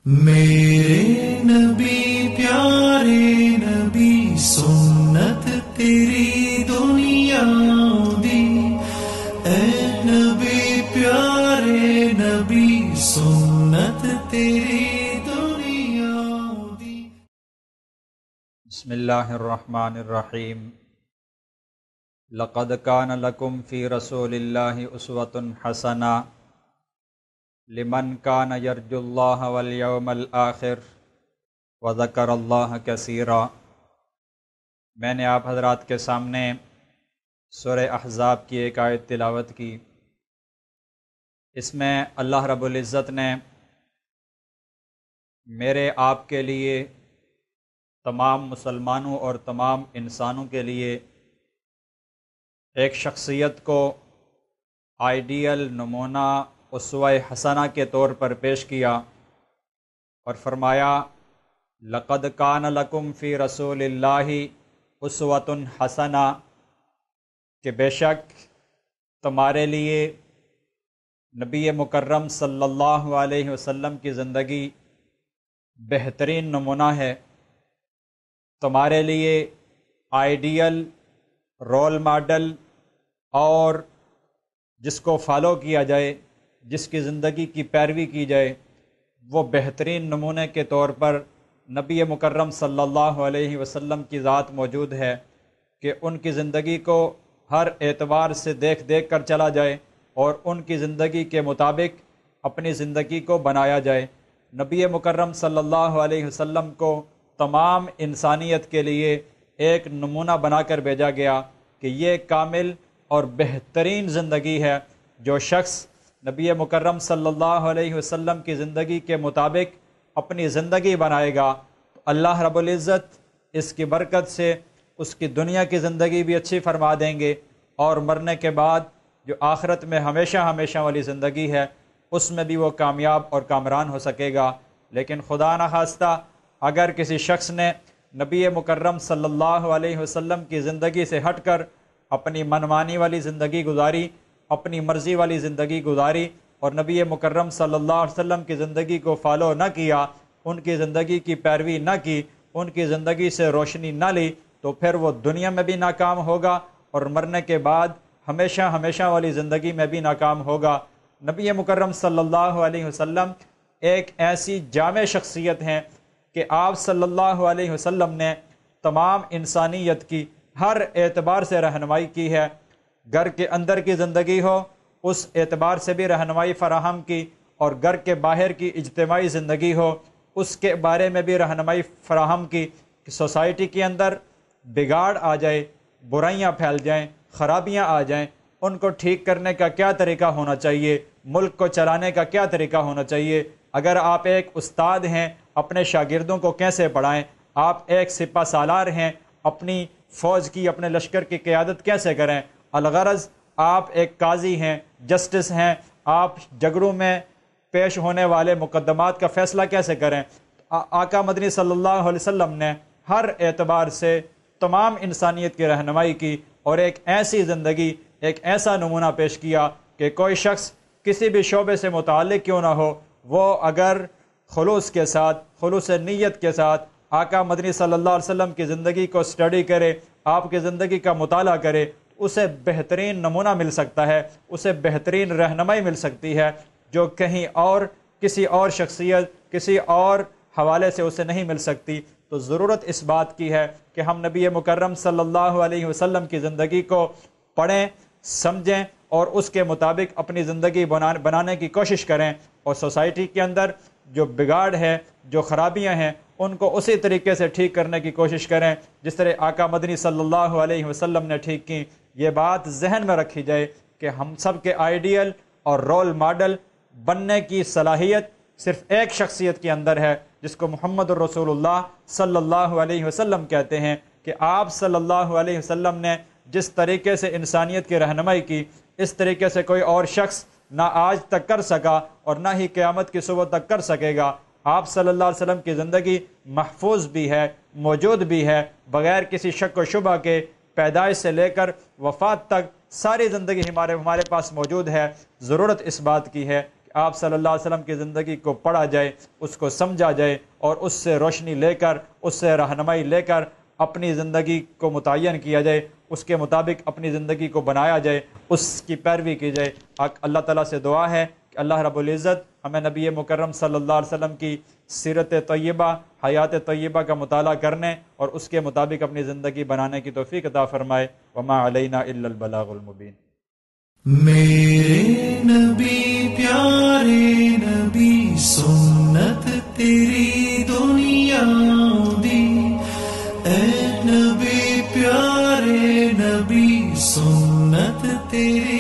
میرے نبی پیارے نبی سنت تیری دنیا دی، اے نبی پیارے نبی سنت تیری دنیا دی۔ بسم اللہ الرحمن الرحیم۔ لقد کان لکم فی رسول اللہ اسوۃ حسنہ لمن کان یرجو اللہ والیوم الآخر وذکر اللہ کثیرا۔ میں نے آپ حضرات کے سامنے سورہ احزاب کی ایک آیت تلاوت کی۔ اس میں اللہ رب العزت نے میرے آپ کے لیے، تمام مسلمانوں اور تمام انسانوں کے لیے ایک شخصیت کو آئیڈیل، نمونہ، اسوہ حسنہ کے طور پر پیش کیا اور فرمایا لقد کان لکم فی رسول اللہ اسوۃ حسنہ، کہ بے شک تمہارے لیے نبی مکرم صلی اللہ علیہ وسلم کی زندگی بہترین نمونہ ہے، تمہارے لیے آئیڈیل، رول ماڈل، اور جس کو فالو کیا جائے، جس کی زندگی کی پیروی کی جائے، وہ بہترین نمونے کے طور پر نبی مکرم صلی اللہ علیہ وسلم کی ذات موجود ہے کہ ان کی زندگی کو ہر اعتبار سے دیکھ دیکھ کر چلا جائے اور ان کی زندگی کے مطابق اپنی زندگی کو بنایا جائے۔ نبی مکرم صلی اللہ علیہ وسلم کو تمام انسانیت کے لیے ایک نمونہ بنا کر بھیجا گیا کہ یہ کامل اور بہترین زندگی ہے۔ جو شخص نبی مکرم صلی اللہ علیہ وسلم کی زندگی کے مطابق اپنی زندگی بنائے گا تو اللہ رب العزت اس کی برکت سے اس کی دنیا کی زندگی بھی اچھی فرما دیں گے، اور مرنے کے بعد جو آخرت میں ہمیشہ ہمیشہ والی زندگی ہے اس میں بھی وہ کامیاب اور کامران ہو سکے گا۔ لیکن خدا نخواستہ اگر کسی شخص نے نبی مکرم صلی اللہ علیہ وسلم کی زندگی سے ہٹ کر اپنی منمانی والی زندگی گزاری، اپنی مرضی والی زندگی گزاری اور نبی مکرم صلی اللہ علیہ وسلم کی زندگی کو فالو نہ کیا، ان کی زندگی کی پیروی نہ کی، ان کی زندگی سے روشنی نہ لی، تو پھر وہ دنیا میں بھی ناکام ہوگا اور مرنے کے بعد ہمیشہ ہمیشہ والی زندگی میں بھی ناکام ہوگا۔ نبی مکرم صلی اللہ علیہ وسلم ایک ایسی جامع شخصیت ہیں کہ آپ صلی اللہ علیہ وسلم نے تمام انسانیت کی ہر اعتبار سے رہنمائی کی ہے۔ گھر کے اندر کی زندگی ہو، اس اعتبار سے بھی رہنمائی فراہم کی، اور گھر کے باہر کی اجتماعی زندگی ہو، اس کے بارے میں بھی رہنمائی فراہم کی کہ سوسائٹی کے اندر بگاڑ آ جائے، برائیاں پھیل جائیں، خرابیاں آ جائیں، ان کو ٹھیک کرنے کا کیا طریقہ ہونا چاہیے، ملک کو چلانے کا کیا طریقہ ہونا چاہیے۔ اگر آپ ایک استاد ہیں، اپنے شاگردوں کو کیسے پڑھائیں، آپ ایک سپہ سالار ہیں، اپنی فوج کی، اپنے لشکر کی قیادت کیسے کریں، الغرض آپ ایک قاضی ہیں، جسٹس ہیں، آپ جھگڑوں میں پیش ہونے والے مقدمات کا فیصلہ کیسے کریں۔ آقا مدنی صلی اللہ علیہ وسلم نے ہر اعتبار سے تمام انسانیت کی رہنمائی کی اور ایک ایسی زندگی، ایک ایسا نمونہ پیش کیا کہ کوئی شخص کسی بھی شعبے سے متعلق کیوں نہ ہو، وہ اگر خلوص کے ساتھ، خلوص نیت کے ساتھ آقا مدنی صلی اللہ علیہ وسلم کی زندگی کو اسٹڈی کرے، آپ کی زندگی کا مطالعہ کرے، اسے بہترین نمونہ مل سکتا ہے، اسے بہترین رہنمائی مل سکتی ہے جو کہیں اور، کسی اور شخصیت، کسی اور حوالے سے اسے نہیں مل سکتی۔ تو ضرورت اس بات کی ہے کہ ہم نبی مکرم صلی اللہ علیہ وسلم کی زندگی کو پڑھیں، سمجھیں اور اس کے مطابق اپنی زندگی بنانے کی کوشش کریں، اور سوسائٹی کے اندر جو بگاڑ ہے، جو خرابیاں ہیں، ان کو اسی طریقے سے ٹھیک کرنے کی کوشش کریں جس طرح آقا مدنی صلی اللہ علیہ وسلم نے ٹھیک کی۔ یہ بات ذہن میں رکھی جائے کہ ہم سب کے آئیڈیل اور رول ماڈل بننے کی صلاحیت صرف ایک شخصیت کے اندر ہے، جس کو محمد الرسول اللہ صلی اللہ علیہ وسلم کہتے ہیں، کہ آپ صلی اللہ علیہ وسلم نے جس طریقے سے انسانیت کی رہنمائی کی، اس طریقے سے کوئی اور شخص نہ آج تک کر سکا اور نہ ہی قیامت کی صبح تک کر سکے گا۔ آپ صلی اللہ علیہ وسلم کی زندگی محفوظ بھی ہے، موجود بھی ہے، بغیر کسی شک و شبہ کے پیدائش سے لے کر وفات تک ساری زندگی ہمارے پاس موجود ہے۔ ضرورت اس بات کی ہے کہ آپ صلی اللہ علیہ وسلم کی زندگی کو پڑھا جائے، اس کو سمجھا جائے اور اس سے روشنی لے کر، اس سے رہنمائی لے کر اپنی زندگی کو متعین کیا جائے، اس کے مطابق اپنی زندگی کو بنایا جائے، اس کی پیروی کی جائے۔ اللہ تعالیٰ سے دعا ہے کہ اللہ رب العزت ہمیں نبی مکرم صلی اللہ علیہ وسلم کی سیرت طیبہ، حیات طیبہ کا مطالعہ کرنے اور اس کے مطابق اپنی زندگی بنانے کی توفیق عطا فرمائے۔ وما علینا الا البلاغ المبین۔ میرے نبی پیارے نبی سنت تیری دنیا دی، اے نبی پیارے نبی سنت تیری